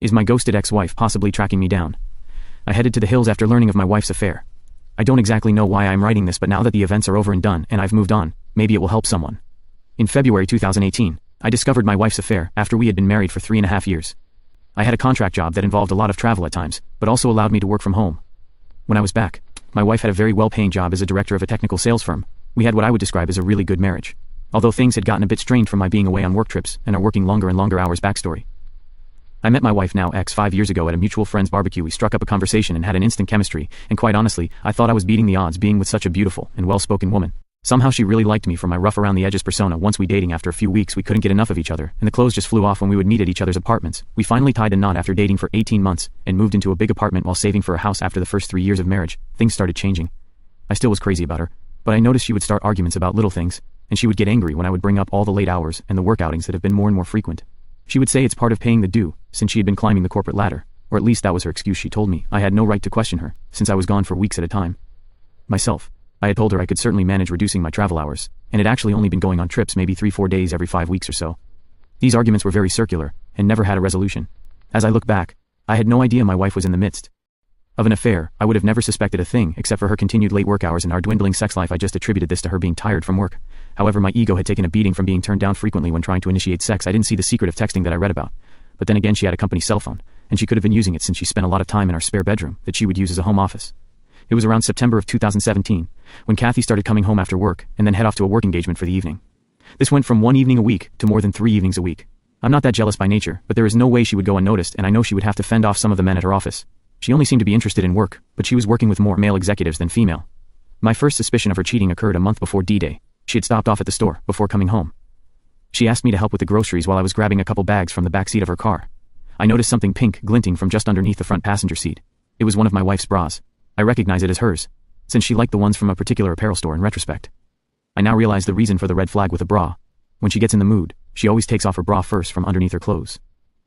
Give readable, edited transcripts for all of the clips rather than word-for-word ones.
Is my ghosted ex-wife possibly tracking me down? I headed to the hills after learning of my wife's affair. I don't exactly know why I'm writing this, but now that the events are over and done and I've moved on, maybe it will help someone. In February 2018, I discovered my wife's affair after we had been married for 3.5 years. I had a contract job that involved a lot of travel at times, but also allowed me to work from home. When I was back, my wife had a very well-paying job as a director of a technical sales firm. We had what I would describe as a really good marriage. Although things had gotten a bit strained from my being away on work trips and our working longer and longer hours backstory. I met my wife now ex 5 years ago at a mutual friend's barbecue. We struck up a conversation and had an instant chemistry, and quite honestly, I thought I was beating the odds being with such a beautiful and well-spoken woman. Somehow she really liked me for my rough around the edges persona. Once we dating, after a few weeks we couldn't get enough of each other, and the clothes just flew off when we would meet at each other's apartments. We finally tied a knot after dating for 18 months, and moved into a big apartment while saving for a house. After the first 3 years of marriage, things started changing. I still was crazy about her, but I noticed she would start arguments about little things, and she would get angry when I would bring up all the late hours and the work outings that have been more and more frequent. She would say it's part of paying the due, since she had been climbing the corporate ladder, or at least that was her excuse. She told me I had no right to question her, since I was gone for weeks at a time. Myself, I had told her I could certainly manage reducing my travel hours, and had actually only been going on trips maybe 3-4 days every 5 weeks or so. These arguments were very circular, and never had a resolution. As I look back, I had no idea my wife was in the midst of an affair. I would have never suspected a thing except for her continued late work hours and our dwindling sex life. I just attributed this to her being tired from work. However, my ego had taken a beating from being turned down frequently when trying to initiate sex. I didn't see the secret of texting that I read about. But then again, she had a company cell phone, and she could have been using it since she spent a lot of time in our spare bedroom that she would use as a home office. It was around September of 2017, when Kathy started coming home after work and then head off to a work engagement for the evening. This went from 1 evening a week to more than 3 evenings a week. I'm not that jealous by nature, but there is no way she would go unnoticed, and I know she would have to fend off some of the men at her office. She only seemed to be interested in work, but she was working with more male executives than female. My first suspicion of her cheating occurred a month before D-Day. She had stopped off at the store before coming home. She asked me to help with the groceries while I was grabbing a couple bags from the back seat of her car. I noticed something pink glinting from just underneath the front passenger seat. It was one of my wife's bras. I recognized it as hers, since she liked the ones from a particular apparel store in retrospect. I now realize the reason for the red flag with a bra. When she gets in the mood, she always takes off her bra first from underneath her clothes.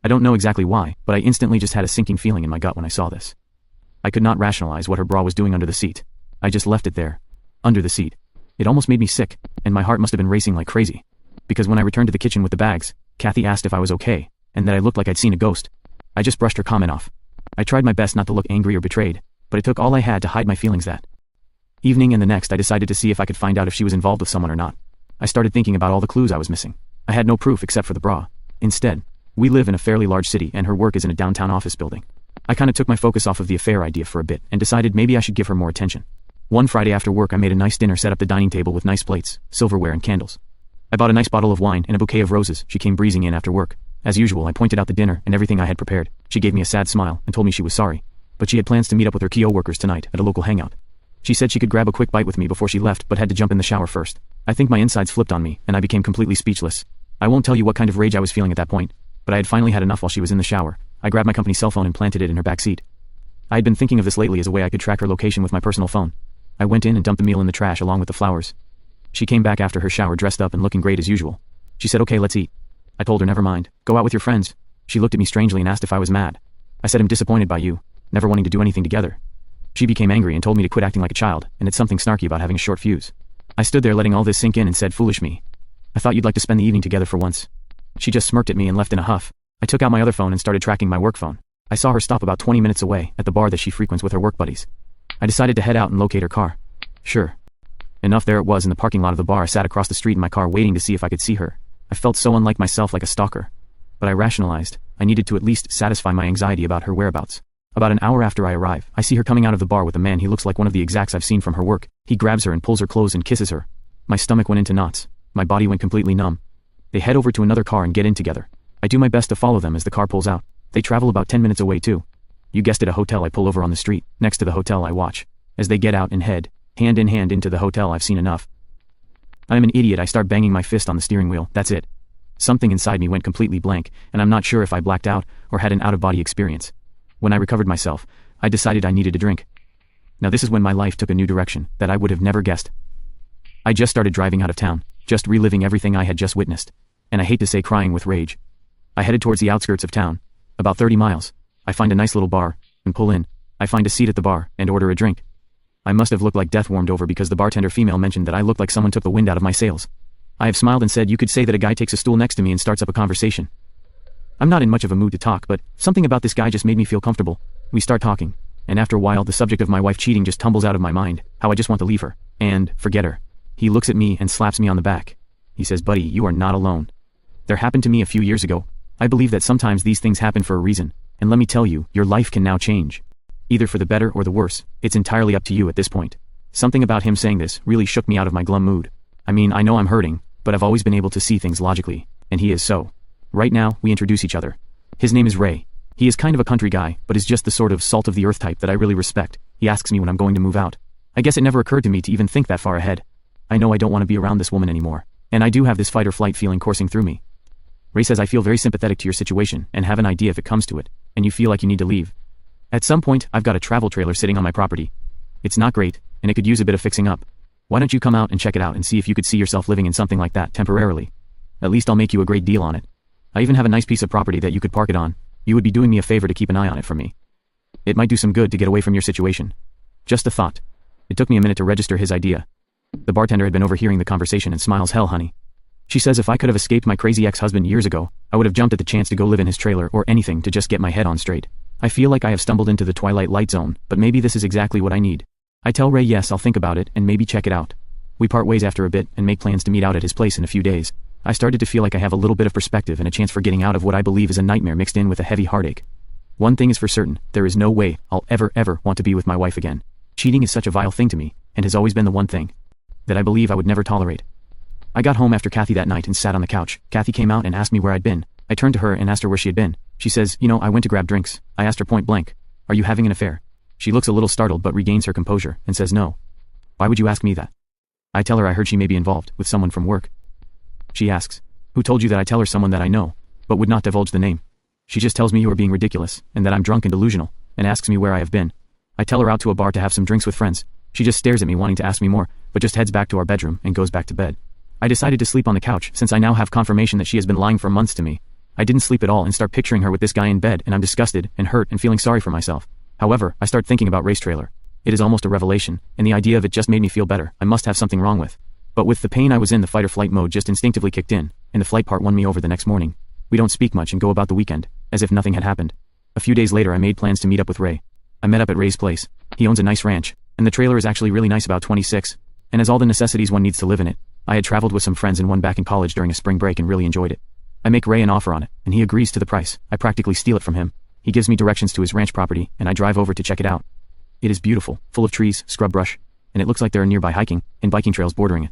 I don't know exactly why, but I instantly just had a sinking feeling in my gut when I saw this. I could not rationalize what her bra was doing under the seat. I just left it there, under the seat. It almost made me sick, and my heart must have been racing like crazy. Because when I returned to the kitchen with the bags, Kathy asked if I was okay, and that I looked like I'd seen a ghost. I just brushed her comment off. I tried my best not to look angry or betrayed, but it took all I had to hide my feelings that evening. And the next I decided to see if I could find out if she was involved with someone or not. I started thinking about all the clues I was missing. I had no proof except for the bra. Instead, we live in a fairly large city and her work is in a downtown office building. I kinda took my focus off of the affair idea for a bit and decided maybe I should give her more attention. One Friday after work I made a nice dinner, set up the dining table with nice plates, silverware and candles. I bought a nice bottle of wine and a bouquet of roses. She came breezing in after work. As usual, I pointed out the dinner and everything I had prepared. She gave me a sad smile and told me she was sorry, but she had plans to meet up with her coworkers tonight at a local hangout. She said she could grab a quick bite with me before she left, but had to jump in the shower first. I think my insides flipped on me, and I became completely speechless. I won't tell you what kind of rage I was feeling at that point, but I had finally had enough. While she was in the shower, I grabbed my company cell phone and planted it in her back seat. I had been thinking of this lately as a way I could track her location with my personal phone. I went in and dumped the meal in the trash along with the flowers. She came back after her shower dressed up and looking great as usual. She said, "Okay, let's eat." I told her never mind, go out with your friends. She looked at me strangely and asked if I was mad. I said I'm disappointed by you, never wanting to do anything together. She became angry and told me to quit acting like a child, and it's something snarky about having a short fuse. I stood there letting all this sink in and said, "Foolish me. I thought you'd like to spend the evening together for once." She just smirked at me and left in a huff. I took out my other phone and started tracking my work phone. I saw her stop about 20 minutes away at the bar that she frequents with her work buddies. I decided to head out and locate her car. Sure enough, there it was in the parking lot of the bar. I sat across the street in my car waiting to see if I could see her. I felt so unlike myself, like a stalker. But I rationalized, I needed to at least satisfy my anxiety about her whereabouts. About an hour after I arrive, I see her coming out of the bar with a man. He looks like one of the execs I've seen from her work. He grabs her and pulls her clothes and kisses her. My stomach went into knots. My body went completely numb. They head over to another car and get in together. I do my best to follow them as the car pulls out. They travel about 10 minutes away too. You guessed it, a hotel. I pull over on the street. Next to the hotel I watch as they get out and head, hand in hand, into the hotel. I've seen enough. I'm an idiot. I start banging my fist on the steering wheel. That's it. Something inside me went completely blank, and I'm not sure if I blacked out or had an out-of-body experience. When I recovered myself, I decided I needed a drink. Now this is when my life took a new direction that I would have never guessed. I just started driving out of town, just reliving everything I had just witnessed, and I hate to say crying with rage. I headed towards the outskirts of town, about 30 miles. I find a nice little bar, and pull in. I find a seat at the bar, and order a drink. I must have looked like death warmed over because the bartender female mentioned that I looked like someone took the wind out of my sails. I have smiled and said, "You could say that a guy takes a stool next to me and starts up a conversation." I'm not in much of a mood to talk, but something about this guy just made me feel comfortable. We start talking, and after a while the subject of my wife cheating just tumbles out of my mind, how I just want to leave her, and forget her. He looks at me and slaps me on the back. He says, "Buddy, you are not alone. There happened to me a few years ago. I believe that sometimes these things happen for a reason, and let me tell you, your life can now change. Either for the better or the worse, it's entirely up to you at this point." Something about him saying this really shook me out of my glum mood. I mean, I know I'm hurting, but I've always been able to see things logically, and he is so. Right now, we introduce each other. His name is Ray. He is kind of a country guy, but is just the sort of salt-of-the-earth type that I really respect. He asks me when I'm going to move out. I guess it never occurred to me to even think that far ahead. I know I don't want to be around this woman anymore, and I do have this fight-or-flight feeling coursing through me. Ray says I feel very sympathetic to your situation and have an idea if it comes to it, and you feel like you need to leave. At some point, I've got a travel trailer sitting on my property. It's not great, and it could use a bit of fixing up. Why don't you come out and check it out and see if you could see yourself living in something like that temporarily? At least I'll make you a great deal on it. I even have a nice piece of property that you could park it on. You would be doing me a favor to keep an eye on it for me. It might do some good to get away from your situation. Just a thought. It took me a minute to register his idea. The bartender had been overhearing the conversation and smiles, "Hell, honey." She says if I could have escaped my crazy ex-husband years ago, I would have jumped at the chance to go live in his trailer or anything to just get my head on straight. I feel like I have stumbled into the twilight light zone, but maybe this is exactly what I need. I tell Ray yes, I'll think about it and maybe check it out. We part ways after a bit and make plans to meet out at his place in a few days. I started to feel like I have a little bit of perspective and a chance for getting out of what I believe is a nightmare mixed in with a heavy heartache. One thing is for certain, there is no way I'll ever want to be with my wife again. Cheating is such a vile thing to me, and has always been the one thing that I believe I would never tolerate. I got home after Kathy that night and sat on the couch. Kathy came out and asked me where I'd been. I turned to her and asked her where she had been. She says, I went to grab drinks. I asked her point blank, "Are you having an affair?" She looks a little startled but regains her composure and says no. "Why would you ask me that?" I tell her I heard she may be involved with someone from work. She asks, "Who told you that?" I tell her someone that I know, but would not divulge the name. She just tells me you are being ridiculous, and that I'm drunk and delusional, and asks me where I have been. I tell her out to a bar to have some drinks with friends. She just stares at me wanting to ask me more, but just heads back to our bedroom and goes back to bed. I decided to sleep on the couch since I now have confirmation that she has been lying for months to me. I didn't sleep at all and start picturing her with this guy in bed, and I'm disgusted and hurt and feeling sorry for myself. However, I start thinking about Ray's trailer. It is almost a revelation, and the idea of it just made me feel better. I must have something wrong with. But with the pain I was in, the fight or flight mode just instinctively kicked in, and the flight part won me over the next morning. We don't speak much and go about the weekend, as if nothing had happened. A few days later I made plans to meet up with Ray. I met up at Ray's place. He owns a nice ranch, and the trailer is actually really nice, about 26, and has all the necessities one needs to live in it. I had traveled with some friends and one back in college during a spring break and really enjoyed it. I make Ray an offer on it, and he agrees to the price. I practically steal it from him. He gives me directions to his ranch property, and I drive over to check it out. It is beautiful, full of trees, scrub brush, and it looks like there are nearby hiking and biking trails bordering it.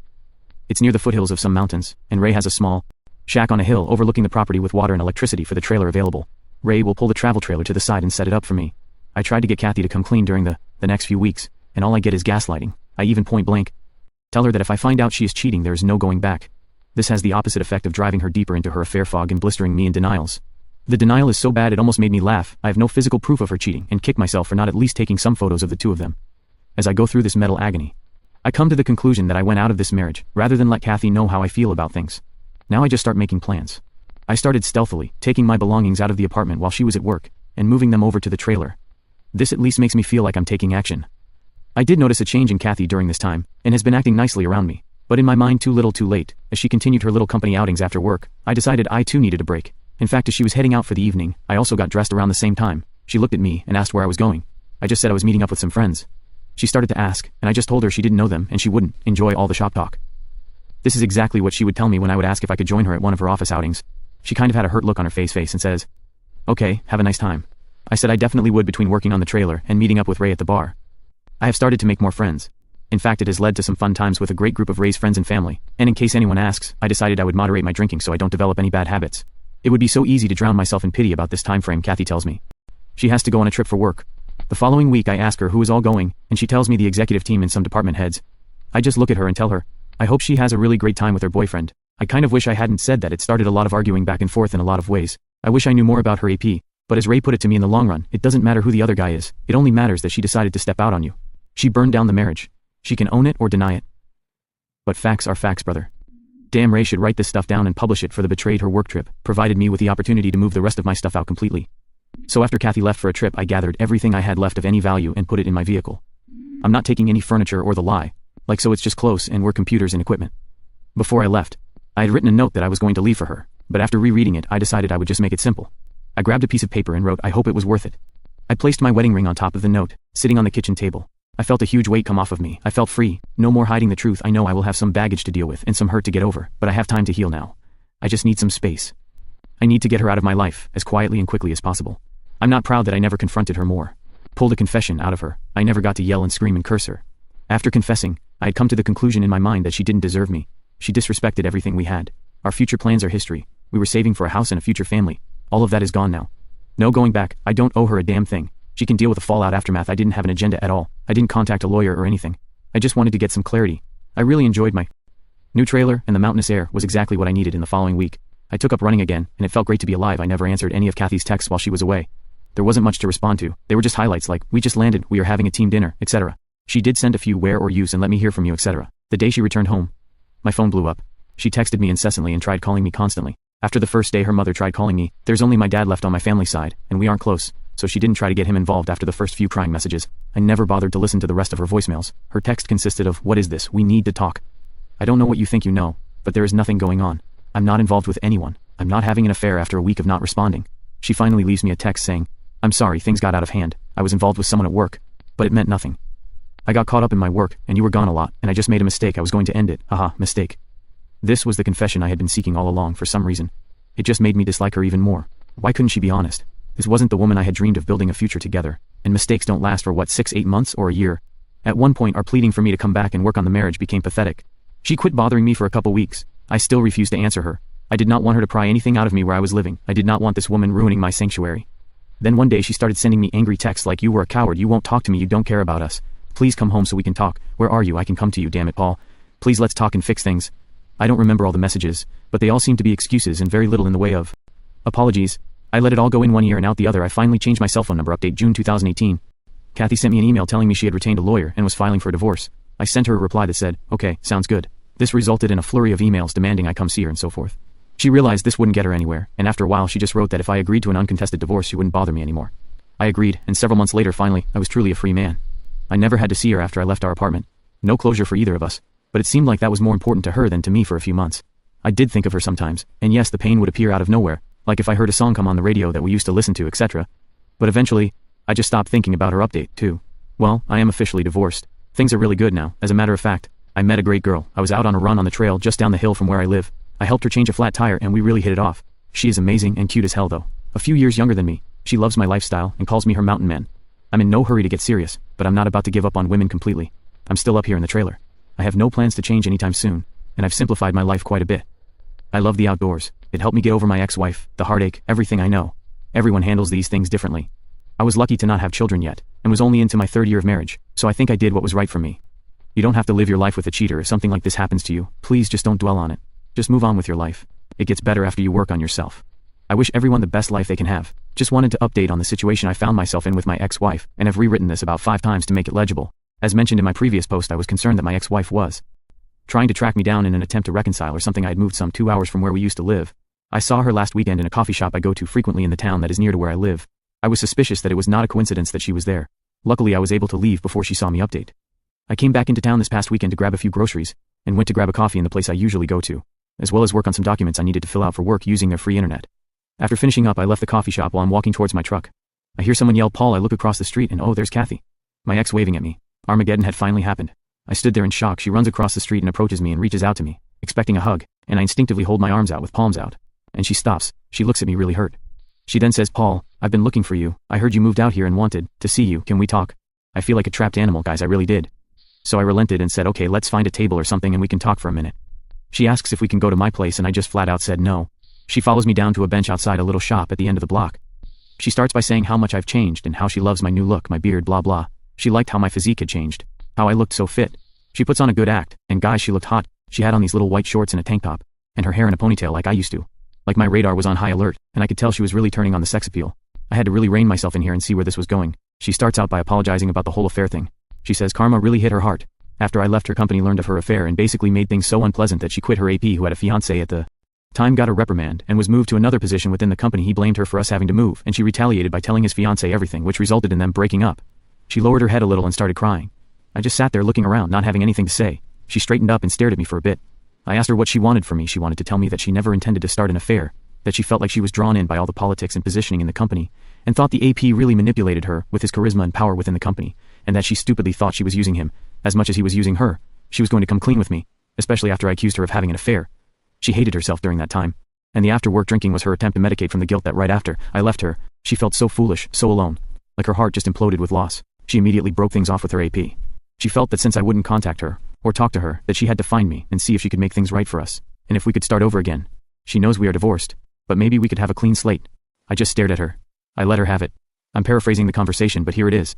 It's near the foothills of some mountains, and Ray has a small shack on a hill overlooking the property with water and electricity for the trailer available. Ray will pull the travel trailer to the side and set it up for me. I tried to get Kathy to come clean during the next few weeks, and all I get is gaslighting. I even point blank tell her that if I find out she is cheating, there is no going back. This has the opposite effect of driving her deeper into her affair fog and blistering me in denials. The denial is so bad it almost made me laugh. I have no physical proof of her cheating and kick myself for not at least taking some photos of the two of them. As I go through this mental agony, I come to the conclusion that I went out of this marriage rather than let Kathy know how I feel about things. Now I just start making plans. I started stealthily, taking my belongings out of the apartment while she was at work, and moving them over to the trailer. This at least makes me feel like I'm taking action. I did notice a change in Kathy during this time, and has been acting nicely around me, but in my mind too little too late. As she continued her little company outings after work, I decided I too needed a break. In fact, as she was heading out for the evening, I also got dressed around the same time. She looked at me and asked where I was going. I just said I was meeting up with some friends. She started to ask, and I just told her she didn't know them and she wouldn't enjoy all the shop talk. This is exactly what she would tell me when I would ask if I could join her at one of her office outings. She kind of had a hurt look on her face and says, "Okay, have a nice time." I said I definitely would between working on the trailer and meeting up with Ray at the bar. I have started to make more friends. In fact, it has led to some fun times with a great group of Ray's friends and family, and in case anyone asks, I decided I would moderate my drinking so I don't develop any bad habits. It would be so easy to drown myself in pity about this time frame, Kathy tells me. She has to go on a trip for work. The following week I ask her who is all going, and she tells me the executive team and some department heads. I just look at her and tell her, I hope she has a really great time with her boyfriend. I kind of wish I hadn't said that. It started a lot of arguing back and forth in a lot of ways. I wish I knew more about her AP, but as Ray put it to me, in the long run, it doesn't matter who the other guy is. It only matters that she decided to step out on you. She burned down the marriage. She can own it or deny it. But facts are facts, brother. Damn, Ray should write this stuff down and publish it for the betrayed her work trip, provided me with the opportunity to move the rest of my stuff out completely. So after Kathy left for a trip, I gathered everything I had left of any value and put it in my vehicle. I'm not taking any furniture or the lie, like so it's just clothes and work computers and equipment. Before I left, I had written a note that I was going to leave for her, but after rereading it I decided I would just make it simple. I grabbed a piece of paper and wrote, "I hope it was worth it." I placed my wedding ring on top of the note, sitting on the kitchen table. I felt a huge weight come off of me. I felt free. No more hiding the truth. I know I will have some baggage to deal with and some hurt to get over, but I have time to heal now. I just need some space. I need to get her out of my life, as quietly and quickly as possible. I'm not proud that I never confronted her more. Pulled a confession out of her. I never got to yell and scream and curse her. After confessing, I had come to the conclusion in my mind that she didn't deserve me. She disrespected everything we had. Our future plans are history. We were saving for a house and a future family. All of that is gone now. No going back. I don't owe her a damn thing. She can deal with the fallout aftermath. I didn't have an agenda at all. I didn't contact a lawyer or anything. I just wanted to get some clarity. I really enjoyed my new trailer, and the mountainous air was exactly what I needed in the following week. I took up running again, and it felt great to be alive. I never answered any of Kathy's texts while she was away. There wasn't much to respond to. They were just highlights like, "We just landed, we are having a team dinner," etc. She did send a few "where or use and let me hear from you," etc. The day she returned home, my phone blew up. She texted me incessantly and tried calling me constantly. After the first day her mother tried calling me. There's only my dad left on my family side, and we aren't close, so she didn't try to get him involved after the first few crying messages. I never bothered to listen to the rest of her voicemails. Her text consisted of, "What is this? We need to talk. I don't know what you think you know, but there is nothing going on. I'm not involved with anyone. I'm not having an affair." After a week of not responding, she finally leaves me a text saying, "I'm sorry, things got out of hand. I was involved with someone at work, but it meant nothing. I got caught up in my work, and you were gone a lot, and I just made a mistake. I was going to end it. Haha, mistake." This was the confession I had been seeking all along. For some reason, it just made me dislike her even more. Why couldn't she be honest? This wasn't the woman I had dreamed of building a future together, and mistakes don't last for 6-8 months or a year. At one point our pleading for me to come back and work on the marriage became pathetic. She quit bothering me for a couple weeks. I still refused to answer her. I did not want her to pry anything out of me where I was living. I did not want this woman ruining my sanctuary. Then one day she started sending me angry texts like, "You were a coward, you won't talk to me, you don't care about us. Please come home so we can talk. Where are you? I can come to you, damn it, Paul. Please let's talk and fix things." I don't remember all the messages, but they all seem to be excuses and very little in the way of apologies. I let it all go in one ear and out the other. I finally changed my cell phone number. Update June 2018. Kathy sent me an email telling me she had retained a lawyer and was filing for a divorce. I sent her a reply that said, "Okay, sounds good." This resulted in a flurry of emails demanding I come see her and so forth. She realized this wouldn't get her anywhere, and after a while she just wrote that if I agreed to an uncontested divorce she wouldn't bother me anymore. I agreed, and several months later finally, I was truly a free man. I never had to see her after I left our apartment. No closure for either of us, but it seemed like that was more important to her than to me for a few months. I did think of her sometimes, and yes, the pain would appear out of nowhere, like if I heard a song come on the radio that we used to listen to, etc. But eventually, I just stopped thinking about her. Update, too. Well, I am officially divorced. Things are really good now. As a matter of fact, I met a great girl. I was out on a run on the trail just down the hill from where I live. I helped her change a flat tire and we really hit it off. She is amazing and cute as hell though. A few years younger than me. She loves my lifestyle and calls me her mountain man. I'm in no hurry to get serious, but I'm not about to give up on women completely. I'm still up here in the trailer. I have no plans to change anytime soon, and I've simplified my life quite a bit. I love the outdoors. It helped me get over my ex-wife, the heartache, everything. I know. Everyone handles these things differently. I was lucky to not have children yet, and was only into my 3rd year of marriage, so I think I did what was right for me. You don't have to live your life with a cheater. If something like this happens to you, please just don't dwell on it. Just move on with your life. It gets better after you work on yourself. I wish everyone the best life they can have. Just wanted to update on the situation I found myself in with my ex-wife, and have rewritten this about 5 times to make it legible. As mentioned in my previous post, I was concerned that my ex-wife was trying to track me down in an attempt to reconcile or something. I had moved some 2 hours from where we used to live. I saw her last weekend in a coffee shop I go to frequently in the town that is near to where I live. I was suspicious that it was not a coincidence that she was there. Luckily I was able to leave before she saw me. Update. I came back into town this past weekend to grab a few groceries, and went to grab a coffee in the place I usually go to, as well as work on some documents I needed to fill out for work using their free internet. After finishing up I left the coffee shop while I'm walking towards my truck. I hear someone yell, "Paul." I look across the street and oh, there's Kathy. My ex waving at me. Armageddon had finally happened. I stood there in shock. She runs across the street and approaches me and reaches out to me, expecting a hug, and I instinctively hold my arms out with palms out. And she stops. She looks at me really hurt. She then says, "Paul, I've been looking for you. I heard you moved out here and wanted to see you. Can we talk?" I feel like a trapped animal, guys, I really did. So I relented and said, "Okay, let's find a table or something and we can talk for a minute." She asks if we can go to my place and I just flat out said no. She follows me down to a bench outside a little shop at the end of the block. She starts by saying how much I've changed and how she loves my new look, my beard, blah blah. She liked how my physique had changed, how I looked so fit. She puts on a good act, and guys, she looked hot. She had on these little white shorts and a tank top, and her hair in a ponytail like I used to. Like my radar was on high alert, and I could tell she was really turning on the sex appeal. I had to really rein myself in here and see where this was going. She starts out by apologizing about the whole affair thing. She says karma really hit her hard. After I left, her company learned of her affair and basically made things so unpleasant that she quit. Her AP, who had a fiancé at the time, got a reprimand and was moved to another position within the company. He blamed her for us having to move, and she retaliated by telling his fiancé everything, which resulted in them breaking up. She lowered her head a little and started crying. I just sat there looking around, not having anything to say. She straightened up and stared at me for a bit. I asked her what she wanted from me. She wanted to tell me that she never intended to start an affair, that she felt like she was drawn in by all the politics and positioning in the company, and thought the AP really manipulated her with his charisma and power within the company, and that she stupidly thought she was using him, as much as he was using her. She was going to come clean with me, especially after I accused her of having an affair. She hated herself during that time, and the after-work drinking was her attempt to medicate from the guilt that right after I left her, she felt so foolish, so alone. Like her heart just imploded with loss. She immediately broke things off with her AP. She felt that since I wouldn't contact her, or talk to her, that she had to find me and see if she could make things right for us, and if we could start over again. She knows we are divorced, but maybe we could have a clean slate. I just stared at her. I let her have it. I'm paraphrasing the conversation, but here it is.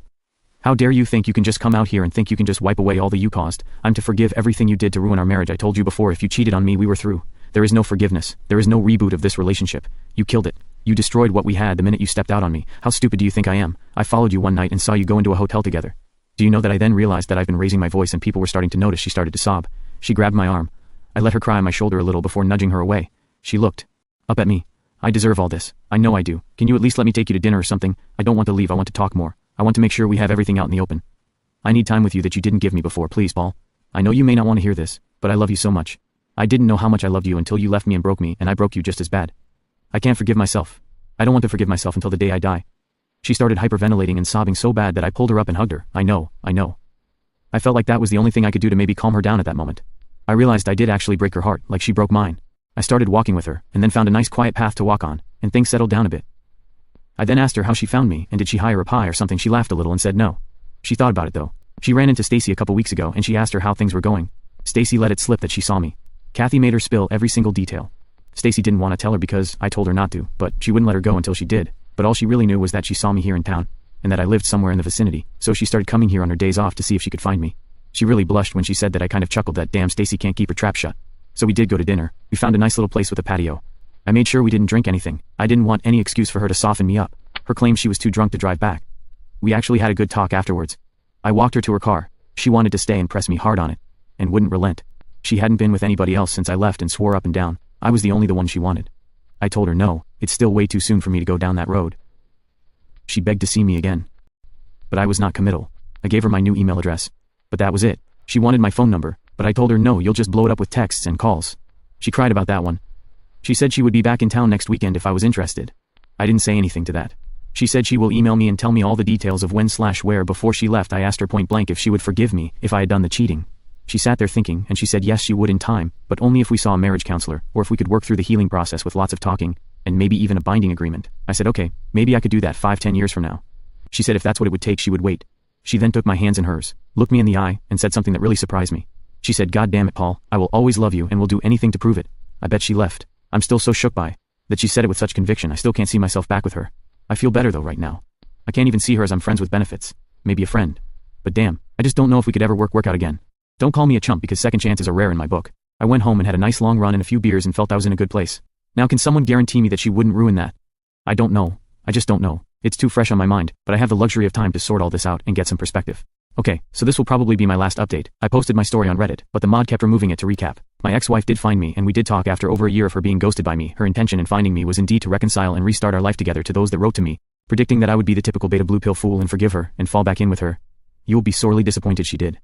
How dare you think you can just come out here and think you can just wipe away all that you caused? I'm to forgive everything you did to ruin our marriage. I told you before, if you cheated on me, we were through. There is no forgiveness. There is no reboot of this relationship. You killed it. You destroyed what we had the minute you stepped out on me. How stupid do you think I am? I followed you one night and saw you go into a hotel together. Do you know that I then realized that I've been raising my voice and people were starting to notice? She started to sob. She grabbed my arm. I let her cry on my shoulder a little before nudging her away. She looked up at me. I deserve all this. I know I do. Can you at least let me take you to dinner or something? I don't want to leave. I want to talk more. I want to make sure we have everything out in the open. I need time with you that you didn't give me before, please, Paul. I know you may not want to hear this, but I love you so much. I didn't know how much I loved you until you left me and broke me, and I broke you just as bad. I can't forgive myself. I don't want to forgive myself until the day I die. She started hyperventilating and sobbing so bad that I pulled her up and hugged her. I know. I felt like that was the only thing I could do to maybe calm her down at that moment. I realized I did actually break her heart, like she broke mine. I started walking with her, and then found a nice quiet path to walk on, and things settled down a bit. I then asked her how she found me, and did she hire a pie or something. She laughed a little and said no. She thought about it though. She ran into Stacy a couple weeks ago, and she asked her how things were going. Stacy let it slip that she saw me. Kathy made her spill every single detail. Stacy didn't want to tell her because I told her not to, but she wouldn't let her go until she did. But all she really knew was that she saw me here in town, and that I lived somewhere in the vicinity, so she started coming here on her days off to see if she could find me. She really blushed when she said that. I kind of chuckled that damn Stacy can't keep her trap shut. So we did go to dinner. We found a nice little place with a patio. I made sure we didn't drink anything. I didn't want any excuse for her to soften me up. Her claim she was too drunk to drive back. We actually had a good talk afterwards. I walked her to her car. She wanted to stay and press me hard on it, and wouldn't relent. She hadn't been with anybody else since I left and swore up and down I was the only one she wanted. I told her no, it's still way too soon for me to go down that road. She begged to see me again. But I was not committal. I gave her my new email address. But that was it. She wanted my phone number, but I told her no, you'll just blow it up with texts and calls. She cried about that one. She said she would be back in town next weekend if I was interested. I didn't say anything to that. She said she will email me and tell me all the details of when/where. Before she left, I asked her point blank if she would forgive me if I had done the cheating. She sat there thinking, and she said yes, she would in time, but only if we saw a marriage counselor, or if we could work through the healing process with lots of talking, and maybe even a binding agreement. I said okay, maybe I could do that 5-10 years from now. She said if that's what it would take, she would wait. She then took my hands in hers, looked me in the eye, and said something that really surprised me. She said, "God damn it, Paul, I will always love you and will do anything to prove it." I bet she left. I'm still so shook by that she said it with such conviction. I still can't see myself back with her. I feel better though right now. I can't even see her as I'm friends with benefits. Maybe a friend. But damn, I just don't know if we could ever work out again. Don't call me a chump because second chances are rare in my book. I went home and had a nice long run and a few beers and felt I was in a good place. Now can someone guarantee me that she wouldn't ruin that? I don't know. I just don't know. It's too fresh on my mind, but I have the luxury of time to sort all this out and get some perspective. Okay, so this will probably be my last update. I posted my story on Reddit, but the mod kept removing it. To recap, my ex-wife did find me and we did talk after over a year of her being ghosted by me. Her intention in finding me was indeed to reconcile and restart our life together. To those that wrote to me, predicting that I would be the typical beta blue pill fool and forgive her and fall back in with her, you will be sorely disappointed. She did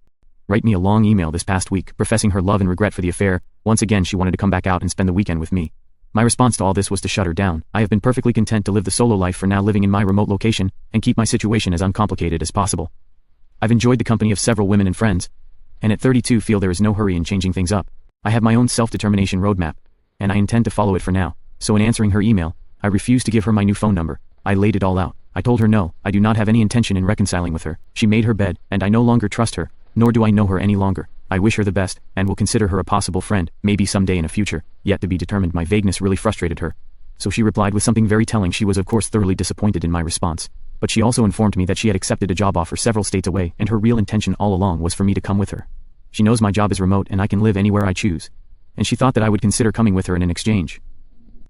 write me a long email this past week, professing her love and regret for the affair. Once again she wanted to come back out and spend the weekend with me. My response to all this was to shut her down. I have been perfectly content to live the solo life for now, living in my remote location, and keep my situation as uncomplicated as possible. I've enjoyed the company of several women and friends, and at 32 feel there is no hurry in changing things up. I have my own self-determination roadmap, and I intend to follow it for now. So in answering her email, I refused to give her my new phone number. I laid it all out. I told her no, I do not have any intention in reconciling with her. She made her bed, and I no longer trust her, nor do I know her any longer. I wish her the best, and will consider her a possible friend, maybe someday in a future, yet to be determined. My vagueness really frustrated her. So she replied with something very telling. She was of course thoroughly disappointed in my response, but she also informed me that she had accepted a job offer several states away, and her real intention all along was for me to come with her. She knows my job is remote and I can live anywhere I choose, and she thought that I would consider coming with her in an exchange.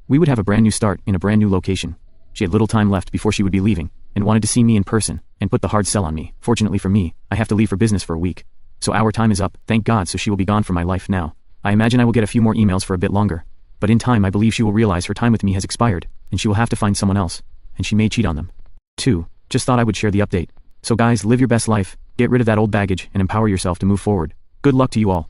We would have a brand new start in a brand new location. She had little time left before she would be leaving, and wanted to see me in person, and put the hard sell on me. Fortunately for me, I have to leave for business for a week. So our time is up, thank God, so she will be gone from my life now. I imagine I will get a few more emails for a bit longer, but in time I believe she will realize her time with me has expired, and she will have to find someone else, and she may cheat on them. 2. Just thought I would share the update. So guys, live your best life, get rid of that old baggage, and empower yourself to move forward. Good luck to you all.